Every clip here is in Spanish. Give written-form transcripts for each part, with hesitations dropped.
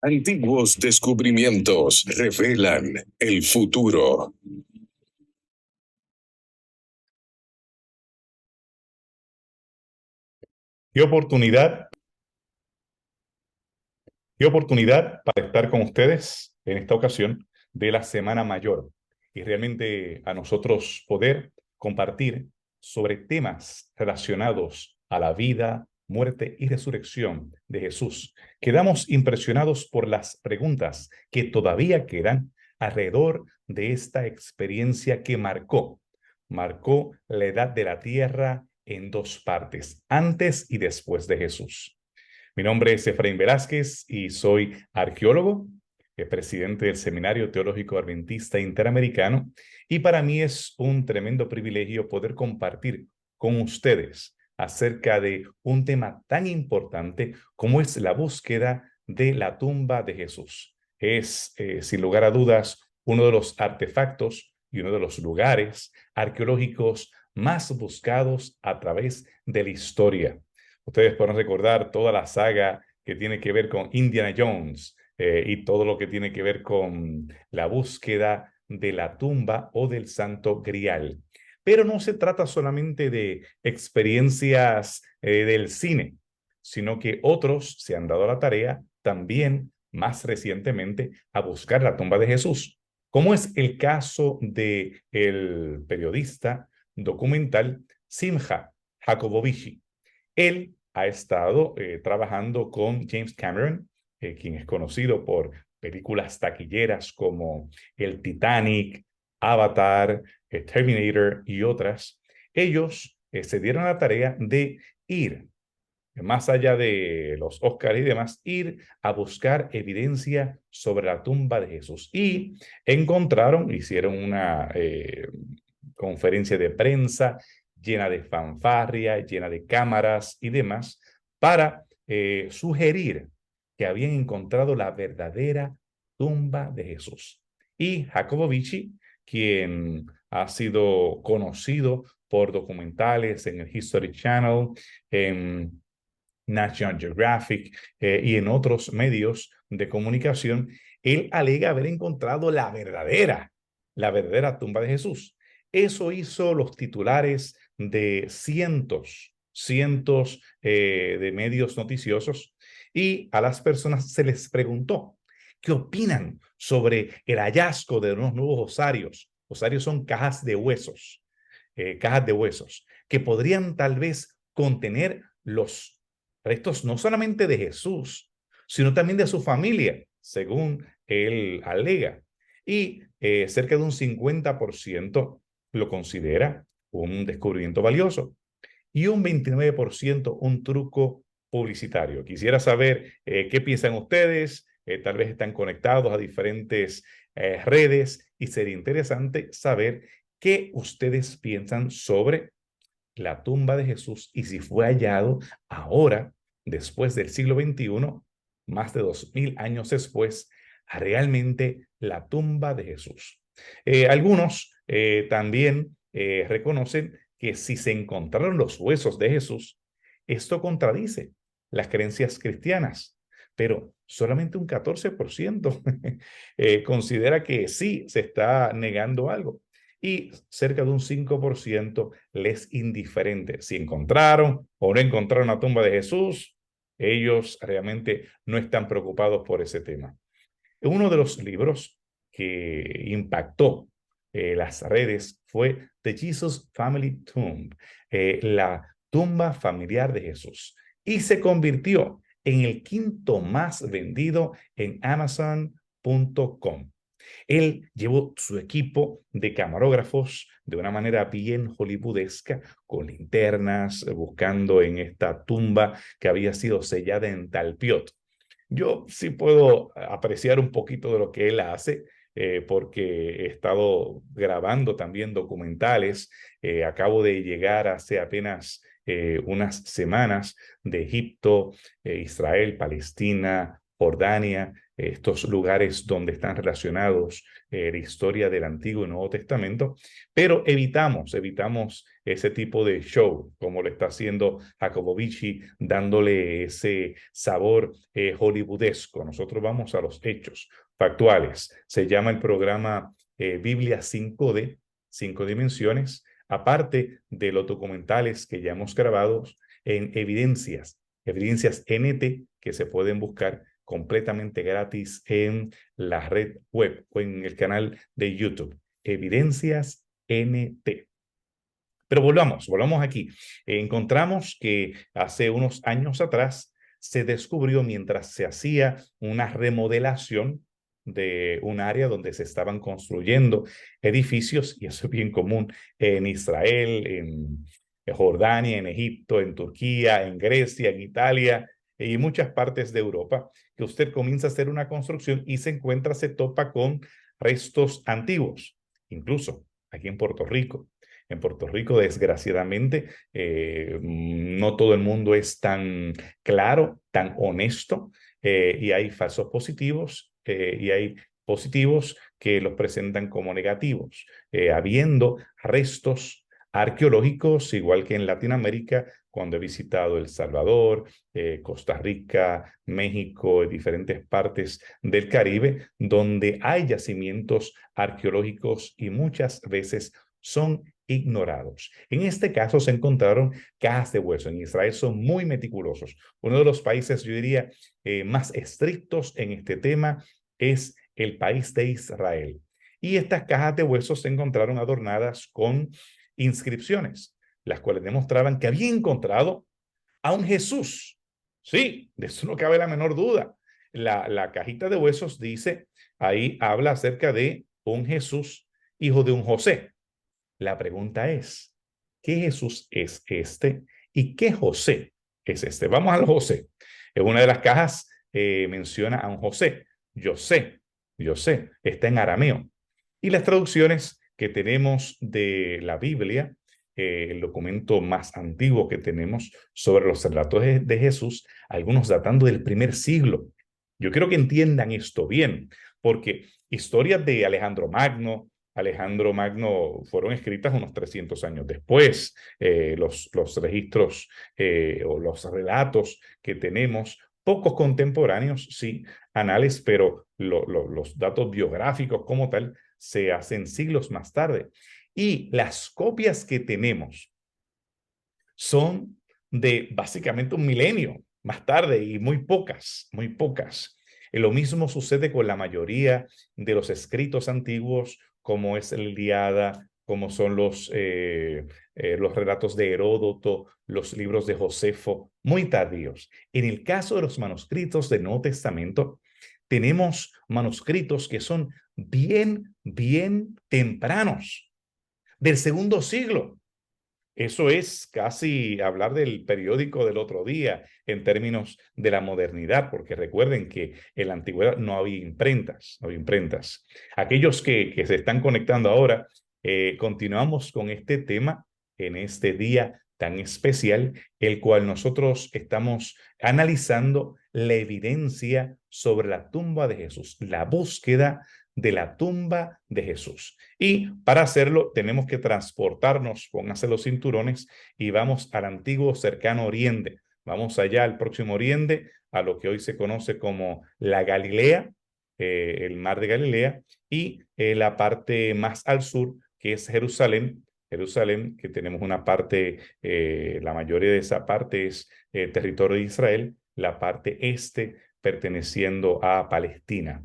Antiguos descubrimientos revelan el futuro. Qué oportunidad, qué oportunidad para estar con ustedes en esta ocasión de la Semana Mayor y realmente a nosotros poder compartir sobre temas relacionados a la vida, muerte y resurrección de Jesús. Quedamos impresionados por las preguntas que todavía quedan alrededor de esta experiencia que marcó la edad de la tierra en dos partes, antes y después de Jesús. Mi nombre es Efraín Velázquez y soy arqueólogo, presidente del Seminario Teológico Adventista Interamericano, y para mí es un tremendo privilegio poder compartir con ustedes acerca de un tema tan importante como es la búsqueda de la tumba de Jesús. Es, sin lugar a dudas, uno de los artefactos y uno de los lugares arqueológicos más buscados a través de la historia. Ustedes podrán recordar toda la saga que tiene que ver con Indiana Jones y todo lo que tiene que ver con la búsqueda de la tumba o del Santo Grial. Pero no se trata solamente de experiencias del cine, sino que otros se han dado la tarea también más recientemente a buscar la tumba de Jesús, como es el caso de el periodista documental Simha Jacobovici. Él ha estado trabajando con James Cameron, quien es conocido por películas taquilleras como El Titanic, Avatar, Terminator y otras. Ellos se dieron la tarea de ir más allá de los Oscars y demás, ir a buscar evidencia sobre la tumba de Jesús. Y encontraron, hicieron una conferencia de prensa llena de fanfarria, llena de cámaras y demás, para sugerir que habían encontrado la verdadera tumba de Jesús. Y Jacobovici, quien ha sido conocido por documentales en el History Channel, en National Geographic y en otros medios de comunicación, él alega haber encontrado la verdadera tumba de Jesús. Eso hizo los titulares de cientos de medios noticiosos y a las personas se les preguntó, ¿qué opinan sobre el hallazgo de unos nuevos osarios? Osarios son cajas de huesos, que podrían tal vez contener los restos no solamente de Jesús, sino también de su familia, según él alega. Y cerca de un 50% lo considera un descubrimiento valioso y un 29% un truco publicitario. Quisiera saber qué piensan ustedes, tal vez están conectados a diferentes redes y sería interesante saber qué ustedes piensan sobre la tumba de Jesús y si fue hallado ahora, después del siglo XXI, más de 2000 años después, realmente la tumba de Jesús. Algunos también reconocen que si se encontraron los huesos de Jesús, esto contradice las creencias cristianas, pero solamente un 14% considera que sí se está negando algo y cerca de un 5% les indiferente. Si encontraron o no encontraron la tumba de Jesús, ellos realmente no están preocupados por ese tema. Uno de los libros que impactó las redes fue The Jesus Family Tomb, la tumba familiar de Jesús, y se convirtió en el quinto más vendido en Amazon.com. Él llevó su equipo de camarógrafos de una manera bien hollywoodesca, con linternas, buscando en esta tumba que había sido sellada en talpiot. Yo sí puedo apreciar un poquito de lo que él hace, porque he estado grabando también documentales. Acabo de llegar hace apenas unas semanas de Egipto, Israel, Palestina, Jordania, estos lugares donde están relacionados la historia del Antiguo y Nuevo Testamento, pero evitamos ese tipo de show, como lo está haciendo Jacobovich, dándole ese sabor hollywoodesco. Nosotros vamos a los hechos factuales. Se llama el programa Biblia 5D, 5 dimensiones, aparte de los documentales que ya hemos grabado en evidencias NT, que se pueden buscar completamente gratis en la red web o en el canal de YouTube. Evidencias NT. Pero volvamos aquí. Encontramos que hace unos años atrás se descubrió, mientras se hacía una remodelación de un área donde se estaban construyendo edificios, y eso es bien común en Israel, en Jordania, en Egipto, en Turquía, en Grecia, en Italia y muchas partes de Europa, que usted comienza a hacer una construcción y se topa con restos antiguos, incluso aquí en Puerto Rico. En Puerto Rico, desgraciadamente, no todo el mundo es tan claro, tan honesto, y hay falsos positivos y hay positivos que los presentan como negativos, habiendo restos arqueológicos, igual que en Latinoamérica, cuando he visitado El Salvador, Costa Rica, México, diferentes partes del Caribe, donde hay yacimientos arqueológicos y muchas veces son ignorados. En este caso se encontraron cajas de hueso. En Israel son muy meticulosos. Uno de los países, yo diría, más estrictos en este tema es el país de Israel. Y estas cajas de huesos se encontraron adornadas con inscripciones, las cuales demostraban que había encontrado a un Jesús. Sí, de eso no cabe la menor duda. La cajita de huesos dice, ahí habla acerca de un Jesús, hijo de un José. La pregunta es, ¿qué Jesús es este y qué José es este? Vamos al José. En una de las cajas menciona a un José. Yosé, está en arameo. Y las traducciones que tenemos de la Biblia, el documento más antiguo que tenemos sobre los relatos de Jesús, algunos datando del primer siglo. Yo quiero que entiendan esto bien, porque historias de Alejandro Magno fueron escritas unos 300 años después. Los registros o los relatos que tenemos, pocos contemporáneos, sí, anales, pero los datos biográficos como tal se hacen siglos más tarde. Y las copias que tenemos son de básicamente un milenio más tarde y muy pocas, muy pocas. Lo mismo sucede con la mayoría de los escritos antiguos, como es la Ilíada, como son los relatos de Heródoto, los libros de Josefo, muy tardíos. En el caso de los manuscritos del Nuevo Testamento, tenemos manuscritos que son bien tempranos, del segundo siglo. Eso es casi hablar del periódico del otro día en términos de la modernidad, porque recuerden que en la antigüedad no había imprentas, no había imprentas. Aquellos que se están conectando ahora, continuamos con este tema en este día tan especial, el cual nosotros estamos analizando la evidencia sobre la tumba de Jesús, la búsqueda de la tumba de Jesús. Y para hacerlo tenemos que transportarnos, pónganse los cinturones y vamos al antiguo cercano Oriente. Vamos allá al próximo Oriente, a lo que hoy se conoce como la Galilea, el mar de Galilea, y la parte más al sur, que es Jerusalén, que tenemos una parte, la mayoría de esa parte es territorio de Israel, la parte este perteneciendo a Palestina.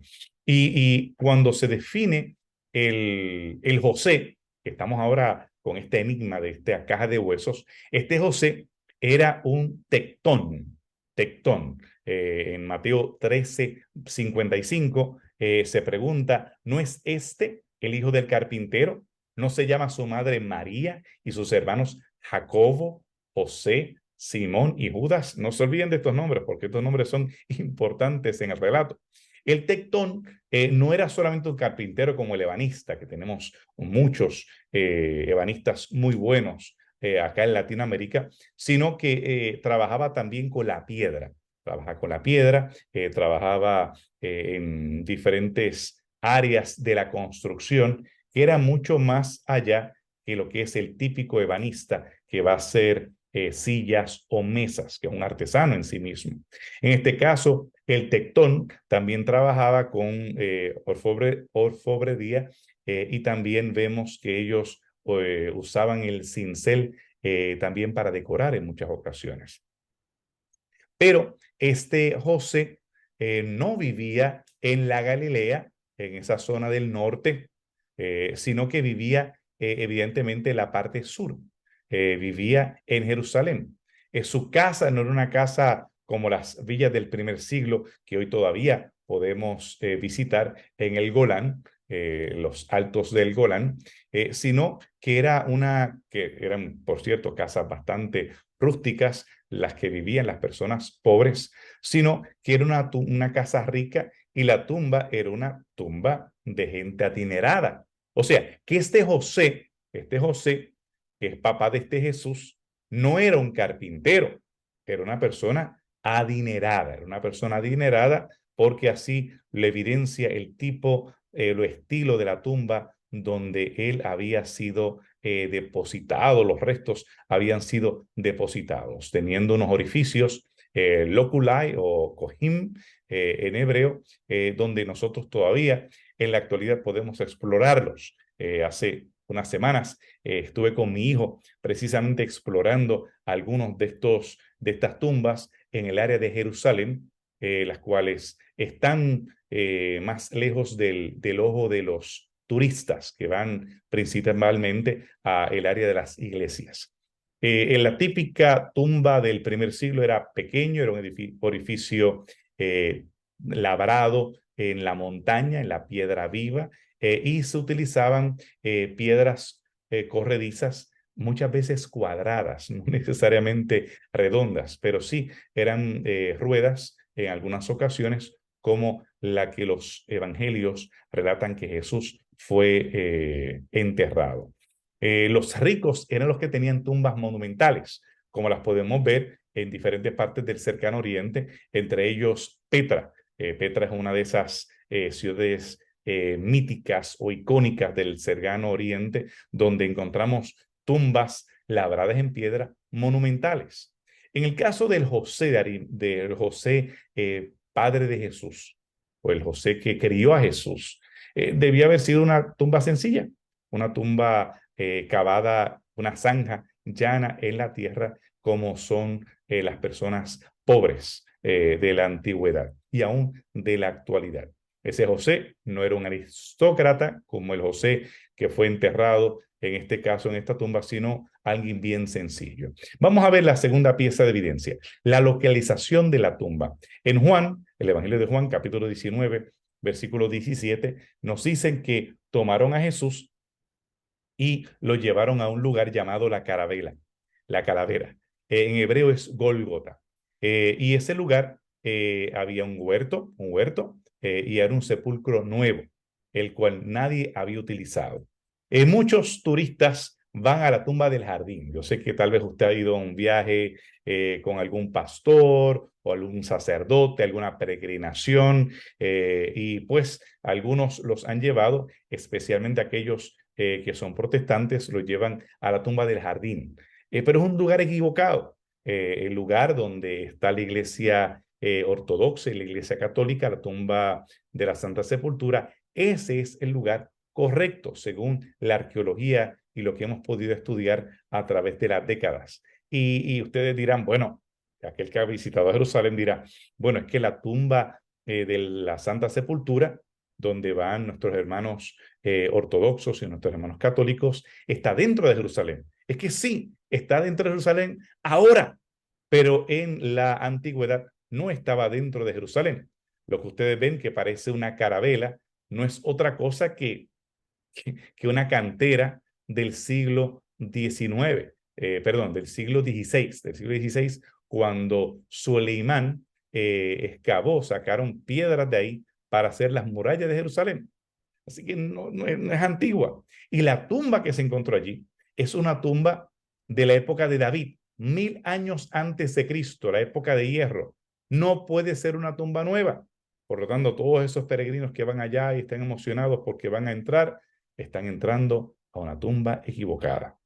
Y cuando se define el José, que estamos ahora con este enigma de esta caja de huesos, este José era un tectón. En Mateo 13:55 se pregunta, ¿no es este el hijo del carpintero? ¿No se llama su madre María y sus hermanos Jacobo, José, Simón y Judas? No se olviden de estos nombres, porque estos nombres son importantes en el relato. El tectón no era solamente un carpintero como el ebanista, que tenemos muchos ebanistas muy buenos acá en Latinoamérica, sino que trabajaba también con la piedra. trabajaba con la piedra, trabajaba en diferentes áreas de la construcción, que era mucho más allá que lo que es el típico ebanista que va a hacer sillas o mesas, que es un artesano en sí mismo. En este caso, el tectón también trabajaba con orfebrería y también vemos que ellos usaban el cincel también para decorar en muchas ocasiones. Pero este José no vivía en la Galilea, en esa zona del norte, sino que vivía evidentemente en la parte sur. Vivía en Jerusalén. Su casa no era una casa como las villas del primer siglo que hoy todavía podemos visitar en el Golán, los altos del Golán, sino que que eran, por cierto, casas bastante rústicas, las que vivían las personas pobres, sino que era una casa rica y la tumba era una tumba de gente adinerada. O sea, que este José, que es papá de este Jesús, no era un carpintero, era una persona adinerada, era una persona adinerada porque así le evidencia el tipo, lo estilo de la tumba donde él había sido depositado, los restos habían sido depositados, teniendo unos orificios, loculi o kohim en hebreo, donde nosotros todavía en la actualidad podemos explorarlos. Hace unas semanas estuve con mi hijo precisamente explorando algunos de estas tumbas en el área de Jerusalén, las cuales están más lejos del ojo de los turistas que van principalmente al área de las iglesias. En la típica tumba del primer siglo era pequeño, era un orificio labrado en la montaña, en la piedra viva, y se utilizaban piedras corredizas, muchas veces cuadradas, no necesariamente redondas, pero sí eran ruedas en algunas ocasiones, como la que los evangelios relatan que Jesús fue enterrado. Los ricos eran los que tenían tumbas monumentales, como las podemos ver en diferentes partes del cercano oriente, entre ellos Petra. Petra es una de esas ciudades míticas o icónicas del cercano oriente, donde encontramos tumbas labradas en piedra monumentales. En el caso del José padre de Jesús, o el José que crió a Jesús, debía haber sido una tumba sencilla, una tumba cavada, una zanja llana en la tierra, como son las personas pobres de la antigüedad y aún de la actualidad. Ese José no era un aristócrata como el José que fue enterrado en este caso en esta tumba, sino alguien bien sencillo. Vamos a ver la segunda pieza de evidencia, la localización de la tumba. En Juan, el Evangelio de Juan, capítulo 19, versículo 17, nos dicen que tomaron a Jesús y lo llevaron a un lugar llamado la calavera. En hebreo es Gólgota. Y ese lugar había un huerto, y era un sepulcro nuevo, el cual nadie había utilizado. Muchos turistas van a la tumba del jardín. Yo sé que tal vez usted ha ido a un viaje con algún pastor o algún sacerdote, alguna peregrinación, y pues algunos los han llevado, especialmente aquellos que son protestantes, los llevan a la tumba del jardín. Pero es un lugar equivocado. El lugar donde está la iglesia ortodoxa y la iglesia católica, la tumba de la Santa Sepultura, ese es el lugar correcto según la arqueología y lo que hemos podido estudiar a través de las décadas. Y ustedes dirán, bueno, aquel que ha visitado Jerusalén dirá, bueno, es que la tumba de la Santa Sepultura, donde van nuestros hermanos ortodoxos y nuestros hermanos católicos, está dentro de Jerusalén. Es que sí, está dentro de Jerusalén ahora, pero en la antigüedad no estaba dentro de Jerusalén. Lo que ustedes ven que parece una carabela no es otra cosa que una cantera del siglo XIX, perdón, del siglo XVI, cuando Soleimán excavó, sacaron piedras de ahí para hacer las murallas de Jerusalén. Así que no es antigua. Y la tumba que se encontró allí es una tumba de la época de David, 1000 años antes de Cristo, la época de hierro. No puede ser una tumba nueva. Por lo tanto, todos esos peregrinos que van allá y están emocionados porque van a entrar, están entrando a una tumba equivocada.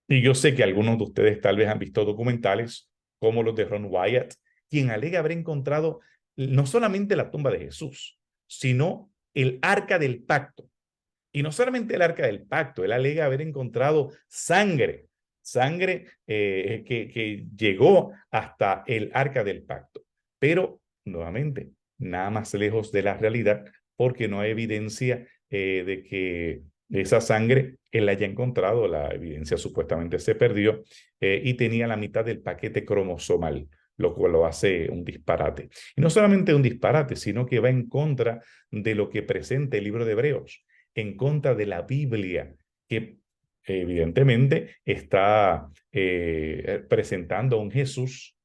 Y yo sé que algunos de ustedes tal vez han visto documentales como los de Ron Wyatt, quien alega haber encontrado no solamente la tumba de Jesús, sino el arca del pacto. Y no solamente el arca del pacto, él alega haber encontrado sangre, sangre que llegó hasta el arca del pacto. Pero, nuevamente, nada más lejos de la realidad, porque no hay evidencia de que esa sangre él la haya encontrado. La evidencia supuestamente se perdió y tenía la mitad del paquete cromosomal, lo cual lo hace un disparate. Y no solamente un disparate, sino que va en contra de lo que presenta el libro de Hebreos, en contra de la Biblia, que evidentemente está presentando a un Jesús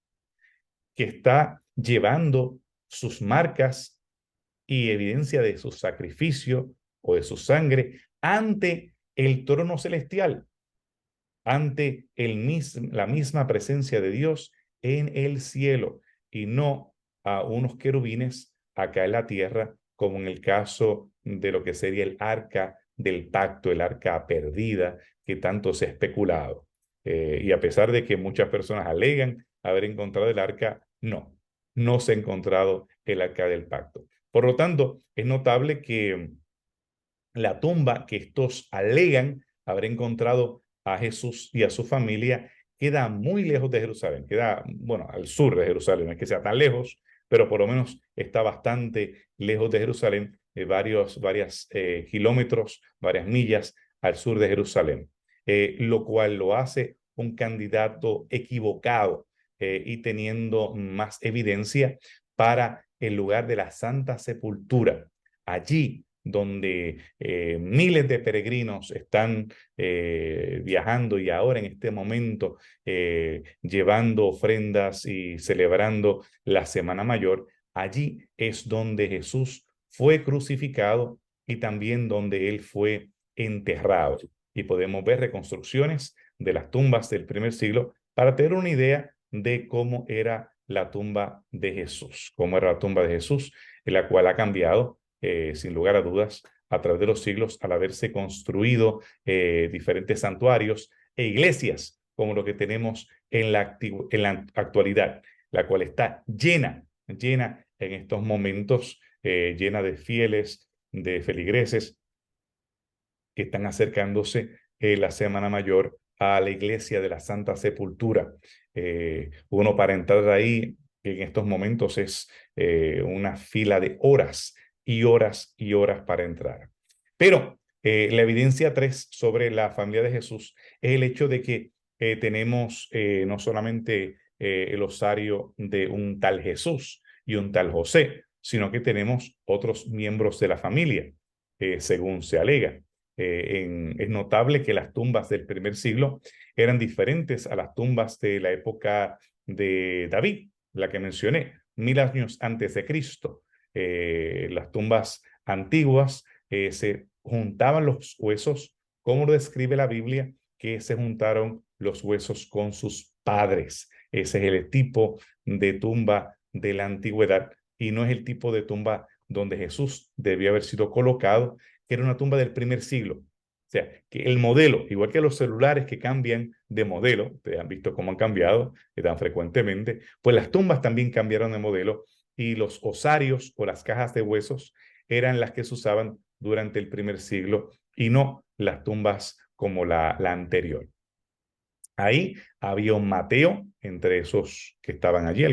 que está llevando sus marcas y evidencia de su sacrificio o de su sangre ante el trono celestial, ante la misma presencia de Dios en el cielo, y no a unos querubines acá en la tierra, como en el caso de lo que sería el arca del pacto, el arca perdida, que tanto se ha especulado. Y a pesar de que muchas personas alegan haber encontrado el arca, no se ha encontrado el arca del pacto. Por lo tanto, es notable que la tumba que estos alegan haber encontrado a Jesús y a su familia queda muy lejos de Jerusalén, queda, bueno, al sur de Jerusalén, no es que sea tan lejos, pero por lo menos está bastante lejos de Jerusalén, varios kilómetros, varias millas al sur de Jerusalén, lo cual lo hace un candidato equivocado y teniendo más evidencia para el lugar de la Santa Sepultura. Allí donde miles de peregrinos están viajando y ahora en este momento llevando ofrendas y celebrando la Semana Mayor. Allí es donde Jesús fue crucificado y también donde él fue enterrado. Y podemos ver reconstrucciones de las tumbas del primer siglo para tener una idea de cómo era la tumba de Jesús, cómo era la tumba de Jesús, en la cual ha cambiado sin lugar a dudas, a través de los siglos, al haberse construido diferentes santuarios e iglesias, como lo que tenemos en la actualidad, la cual está llena en estos momentos, llena de fieles, de feligreses que están acercándose la Semana Mayor a la iglesia de la Santa Sepultura. Uno para entrar ahí en estos momentos es una fila de horas y horas y horas para entrar. Pero la evidencia 3 sobre la familia de Jesús es el hecho de que tenemos no solamente el osario de un tal Jesús y un tal José, sino que tenemos otros miembros de la familia, según se alega. Es notable que las tumbas del primer siglo eran diferentes a las tumbas de la época de David, la que mencioné, 1000 años antes de Cristo. Las tumbas antiguas se juntaban los huesos, como lo describe la Biblia, que se juntaron los huesos con sus padres. Ese es el tipo de tumba de la antigüedad y no es el tipo de tumba donde Jesús debió haber sido colocado, que era una tumba del primer siglo. O sea, que el modelo, igual que los celulares que cambian de modelo, ustedes han visto cómo han cambiado tan frecuentemente, pues las tumbas también cambiaron de modelo y los osarios o las cajas de huesos eran las que se usaban durante el primer siglo y no las tumbas como la anterior. Ahí había un Mateo entre esos que estaban allí.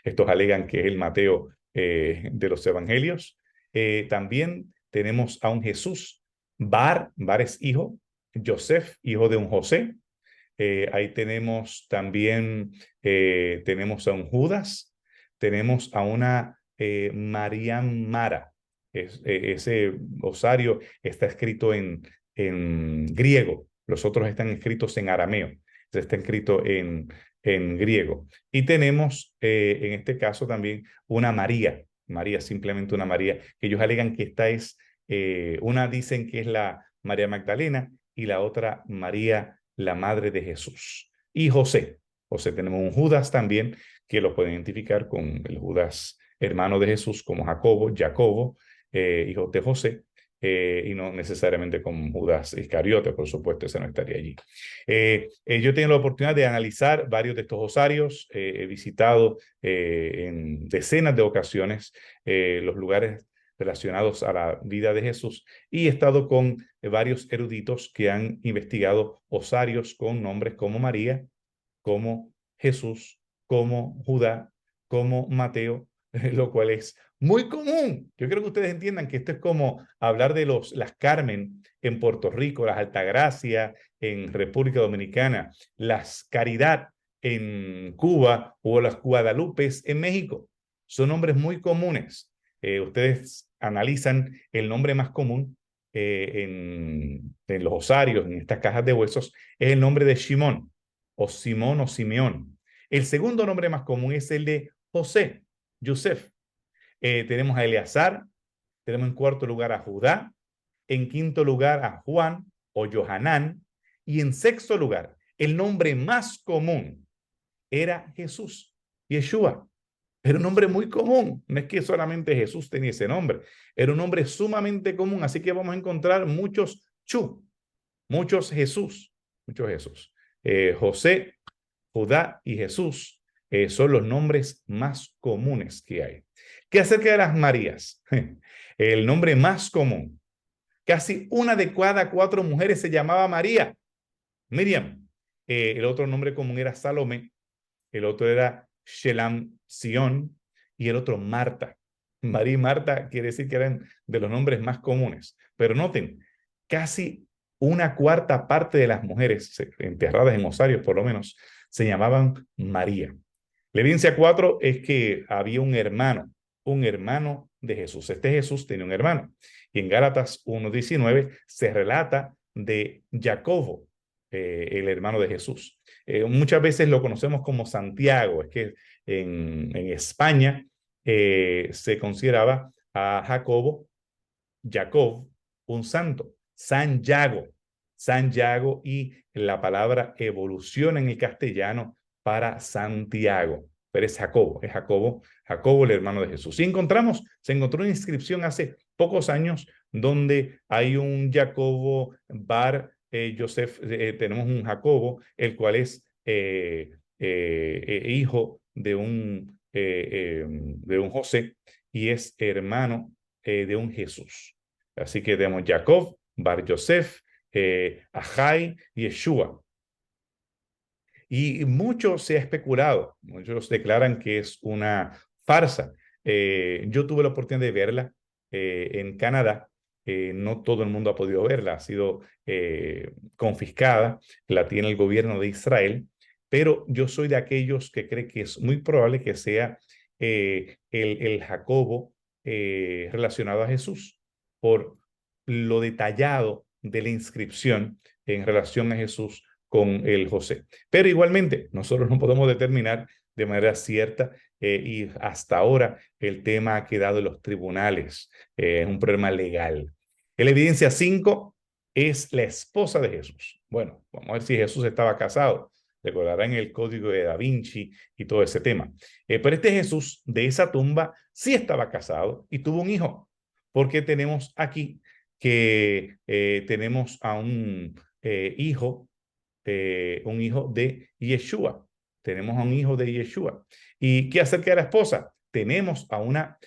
Estos alegan que es el Mateo de los evangelios. También tenemos a un Jesús. Bar es hijo. Joseph, hijo de un José. Ahí tenemos también, tenemos a un Judas. Tenemos a una María Mara. Ese osario está escrito en griego. Los otros están escritos en arameo. Está escrito en griego. Y tenemos en este caso también una María, simplemente una María, que ellos alegan que esta es, una dicen que es la María Magdalena y la otra María, la madre de Jesús. Y José. José. Tenemos un Judas también, que lo pueden identificar con el Judas hermano de Jesús, como Jacobo, hijo de José, y no necesariamente con Judas Iscariote, por supuesto, ese no estaría allí. Yo he tenido la oportunidad de analizar varios de estos osarios, he visitado en decenas de ocasiones los lugares relacionados a la vida de Jesús y he estado con varios eruditos que han investigado osarios con nombres como María, como Jesús, como Judá, como Mateo, lo cual es muy común. Yo creo que ustedes entiendan que esto es como hablar de las Carmen en Puerto Rico, las Altagracia en República Dominicana, las Caridad en Cuba o las Guadalupes en México. Son nombres muy comunes. Ustedes analizan el nombre más común en los osarios, en estas cajas de huesos, es el nombre de Shimón o Simón o Simeón. El segundo nombre más común es el de José, Yosef. Tenemos a Eleazar, tenemos en cuarto lugar a Judá, en quinto lugar a Juan o Johanán, y en sexto lugar, el nombre más común era Jesús, Yeshua. Era un nombre muy común, no es que solamente Jesús tenía ese nombre, era un nombre sumamente común, así que vamos a encontrar muchos Chu, muchos Jesús, muchos Jesús. José, Judá y Jesús son los nombres más comunes que hay. ¿Qué acerca de las Marías? El nombre más común. Casi una de cada 4 mujeres se llamaba María. Miriam. El otro nombre común era Salomé. El otro era Shelam Sion y el otro Marta. María y Marta quiere decir que eran de los nombres más comunes. Pero noten, casi una cuarta parte de las mujeres enterradas en osarios, por lo menos, se llamaban María. La evidencia 4 es que había un hermano de Jesús. Este Jesús tenía un hermano. Y en Gálatas 1:19 se relata de Jacobo, el hermano de Jesús. Muchas veces lo conocemos como Santiago. Es que en España se consideraba a Jacob, un santo, San Yago, y la palabra evoluciona en el castellano para Santiago, pero es Jacobo el hermano de Jesús. Y se encontró una inscripción hace pocos años donde hay un Jacobo Bar Joseph, tenemos un Jacobo, el cual es hijo de un José y es hermano de un Jesús. Así que tenemos Jacob, Bar Yosef, Ajai y Yeshua. Y mucho se ha especulado, muchos declaran que es una farsa. Yo tuve la oportunidad de verla en Canadá. No todo el mundo ha podido verla, ha sido confiscada, la tiene el gobierno de Israel, pero yo soy de aquellos que cree que es muy probable que sea el Jacobo relacionado a Jesús, por lo detallado de la inscripción en relación a Jesús con el José. Pero igualmente, nosotros no podemos determinar de manera cierta y hasta ahora el tema ha quedado en los tribunales, es un problema legal. La evidencia 5 es la esposa de Jesús. Bueno, vamos a ver si Jesús estaba casado. Recordarán el código de Da Vinci y todo ese tema. Pero este Jesús de esa tumba sí estaba casado y tuvo un hijo, porque tenemos aquí que tenemos a un hijo de Yeshua. Tenemos a un hijo de Yeshua. ¿Y qué acerca de la esposa? Tenemos a una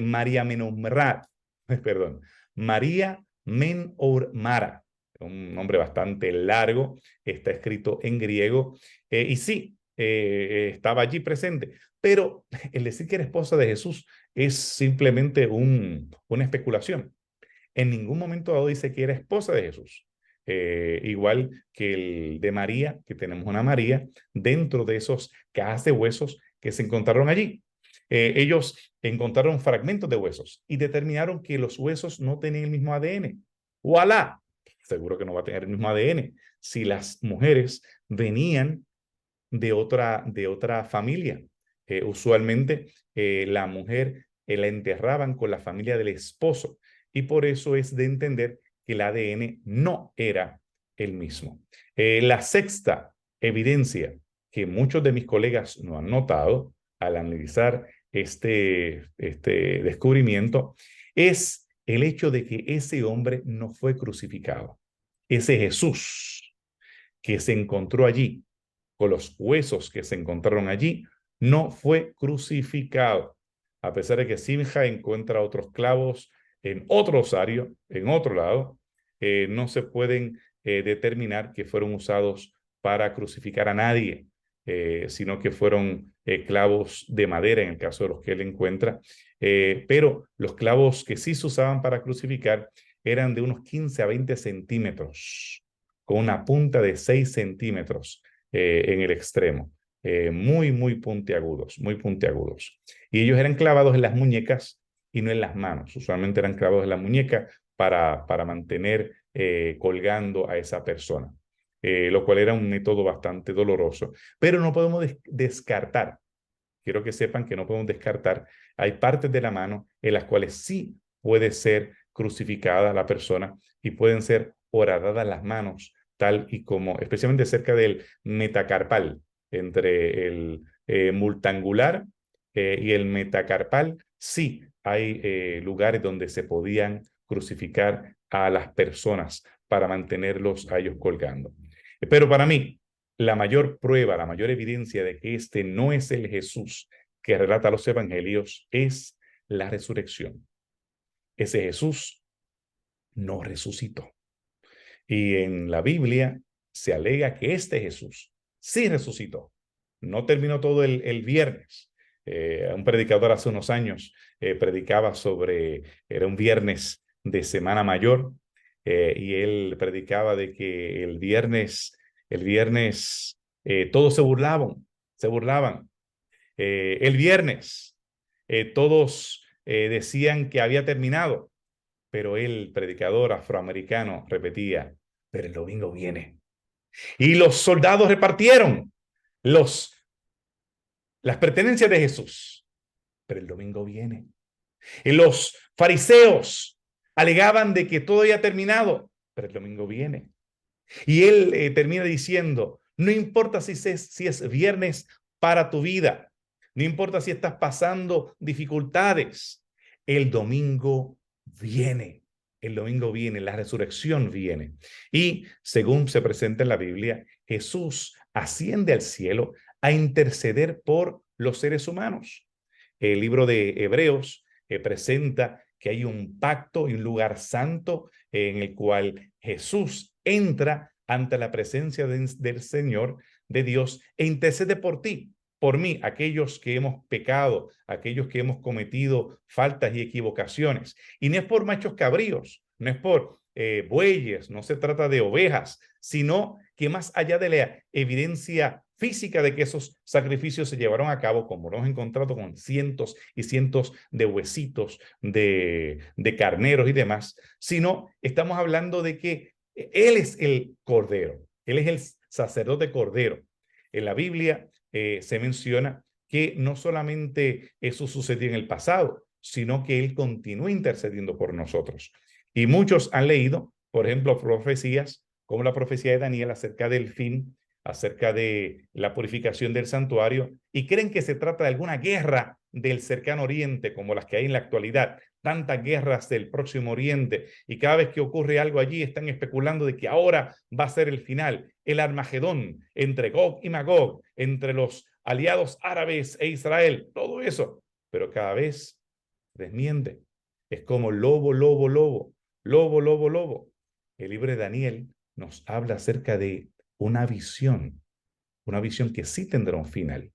María Menomrat, perdón, María Menormara, un nombre bastante largo, está escrito en griego, y sí, estaba allí presente, pero el decir que era esposa de Jesús es simplemente una especulación. En ningún momento dado dice que era esposa de Jesús. Igual que el de María, que tenemos una María dentro de esos cajas de huesos que se encontraron allí. Ellos encontraron fragmentos de huesos y determinaron que los huesos no tenían el mismo ADN. ¡Voilá! Seguro que no va a tener el mismo ADN si las mujeres venían de otra familia. Usualmente la mujer la enterraban con la familia del esposo y por eso es de entender que el ADN no era el mismo. La sexta evidencia que muchos de mis colegas no han notado al analizar este descubrimiento es el hecho de que ese hombre no fue crucificado. Ese Jesús que se encontró allí, con los huesos que se encontraron allí, no fue crucificado. A pesar de que Simja encuentra otros clavos en otro osario, en otro lado, no se pueden determinar que fueron usados para crucificar a nadie, sino que fueron clavos de madera en el caso de los que él encuentra. Pero los clavos que sí se usaban para crucificar eran de unos 15 a 20 centímetros, con una punta de 6 centímetros en el extremo. Muy, muy puntiagudos, muy puntiagudos. Y ellos eran clavados en las muñecas y no en las manos. Usualmente eran clavados en la muñeca para mantener colgando a esa persona, lo cual era un método bastante doloroso. Pero no podemos descartar, quiero que sepan que no podemos descartar, hay partes de la mano en las cuales sí puede ser crucificada la persona y pueden ser horadadas las manos, tal y como, especialmente cerca del metacarpal, entre el multangular y el metacarpal, sí hay lugares donde se podían crucificar a las personas para mantenerlos a ellos colgando. Pero para mí, la mayor prueba, la mayor evidencia de que este no es el Jesús que relata los evangelios es la resurrección. Ese Jesús no resucitó. Y en la Biblia se alega que este Jesús sí resucitó. No terminó todo el viernes. Un predicador hace unos años predicaba era un viernes de Semana Mayor, y él predicaba de que el viernes todos se burlaban. El viernes todos decían que había terminado, pero el predicador afroamericano repetía, pero el domingo viene. Y los soldados repartieron las pertenencias de Jesús, pero el domingo viene. Y los fariseos alegaban de que todo había terminado, pero el domingo viene. Y él termina diciendo, no importa si es viernes para tu vida, no importa si estás pasando dificultades, el domingo viene. El domingo viene, la resurrección viene. Y según se presenta en la Biblia, Jesús asciende al cielo a interceder por los seres humanos. El libro de Hebreos presenta que hay un pacto y un lugar santo en el cual Jesús entra ante la presencia del Señor, de Dios, e intercede por ti, por mí, aquellos que hemos pecado, aquellos que hemos cometido faltas y equivocaciones. Y no es por machos cabríos, no es por bueyes, no se trata de ovejas, sino que más allá de la evidencia física de que esos sacrificios se llevaron a cabo, como lo hemos encontrado con cientos y cientos de huesitos de carneros y demás, sino estamos hablando de que Él es el Cordero, Él es el sacerdote Cordero. En la Biblia se menciona que no solamente eso sucedió en el pasado, sino que Él continúa intercediendo por nosotros. Y muchos han leído, por ejemplo, profecías como la profecía de Daniel acerca del fin, acerca de la purificación del santuario, y creen que se trata de alguna guerra del cercano oriente como las que hay en la actualidad, tantas guerras del próximo oriente, y cada vez que ocurre algo allí están especulando de que ahora va a ser el final, el Armagedón entre Gog y Magog, entre los aliados árabes e Israel, todo eso, pero cada vez desmiente. Es como lobo, lobo, lobo, lobo, lobo, lobo. El libro de Daniel nos habla acerca de una visión que sí tendrá un final,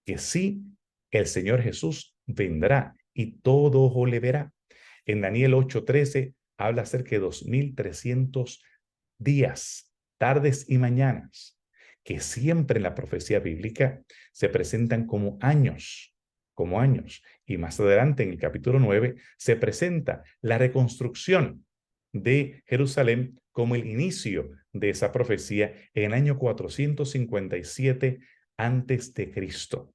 que sí el Señor Jesús vendrá y todo ojo le verá. En Daniel 8:13 habla acerca de 2300 días, tardes y mañanas, que siempre en la profecía bíblica se presentan como años. Y más adelante en el capítulo 9 se presenta la reconstrucción de Jerusalén como el inicio de esa profecía en el año 457 antes de Cristo.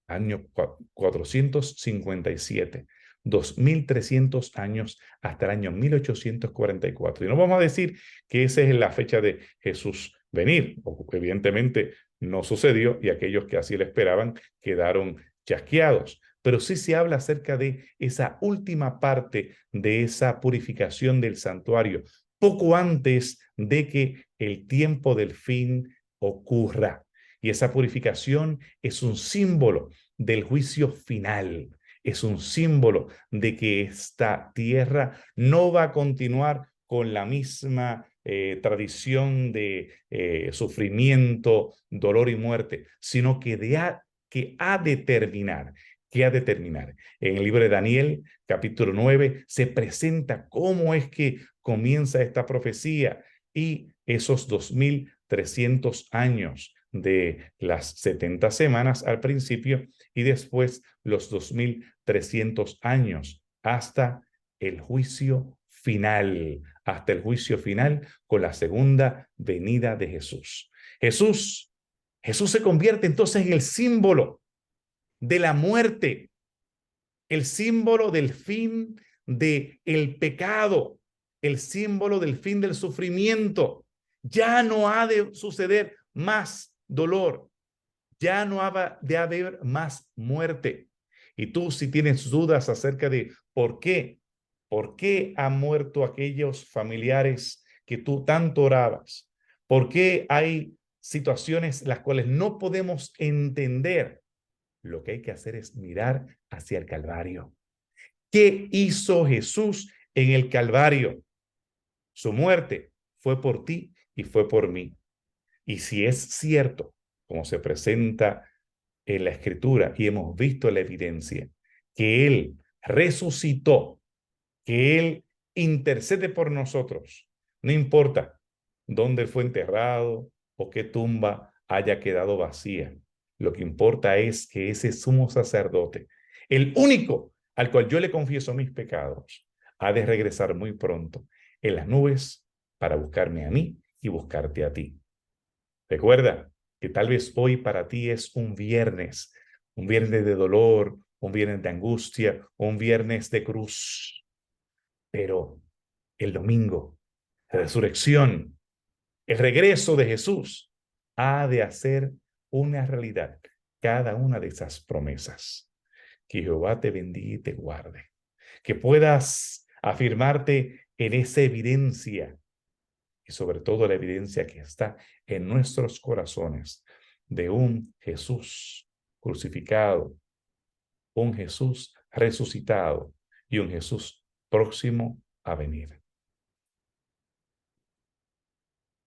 Año 457, 2300 años hasta el año 1844. Y no vamos a decir que esa es la fecha de Jesús venir. Evidentemente no sucedió y aquellos que así lo esperaban quedaron chasqueados. Pero sí se habla acerca de esa última parte de esa purificación del santuario, poco antes de que el tiempo del fin ocurra. Y esa purificación es un símbolo del juicio final, es un símbolo de que esta tierra no va a continuar con la misma tradición de sufrimiento, dolor y muerte, sino que ha de terminar, que ha de terminar. En el libro de Daniel, capítulo 9, se presenta cómo es que comienza esta profecía y esos 2300 años de las 70 semanas al principio y después los 2300 años hasta el juicio final, hasta el juicio final con la segunda venida de Jesús. Jesús se convierte entonces en el símbolo de la muerte, el símbolo del fin del pecado, el símbolo del fin del sufrimiento. Ya no ha de suceder más dolor, ya no ha de haber más muerte. Y tú, si tienes dudas acerca de por qué han muerto aquellos familiares que tú tanto orabas, por qué hay situaciones las cuales no podemos entender, lo que hay que hacer es mirar hacia el Calvario. ¿Qué hizo Jesús en el Calvario? Su muerte fue por ti y fue por mí. Y si es cierto, como se presenta en la Escritura y hemos visto la evidencia, que Él resucitó, que Él intercede por nosotros, no importa dónde fue enterrado o qué tumba haya quedado vacía. Lo que importa es que ese sumo sacerdote, el único al cual yo le confieso mis pecados, ha de regresar muy pronto en las nubes para buscarme a mí y buscarte a ti. Recuerda que tal vez hoy para ti es un viernes de dolor, un viernes de angustia, un viernes de cruz, pero el domingo, la resurrección, el regreso de Jesús, ha de hacer una realidad cada una de esas promesas. Que Jehová te bendiga y te guarde. Que puedas afirmarte en esa evidencia y sobre todo la evidencia que está en nuestros corazones de un Jesús crucificado, un Jesús resucitado y un Jesús próximo a venir.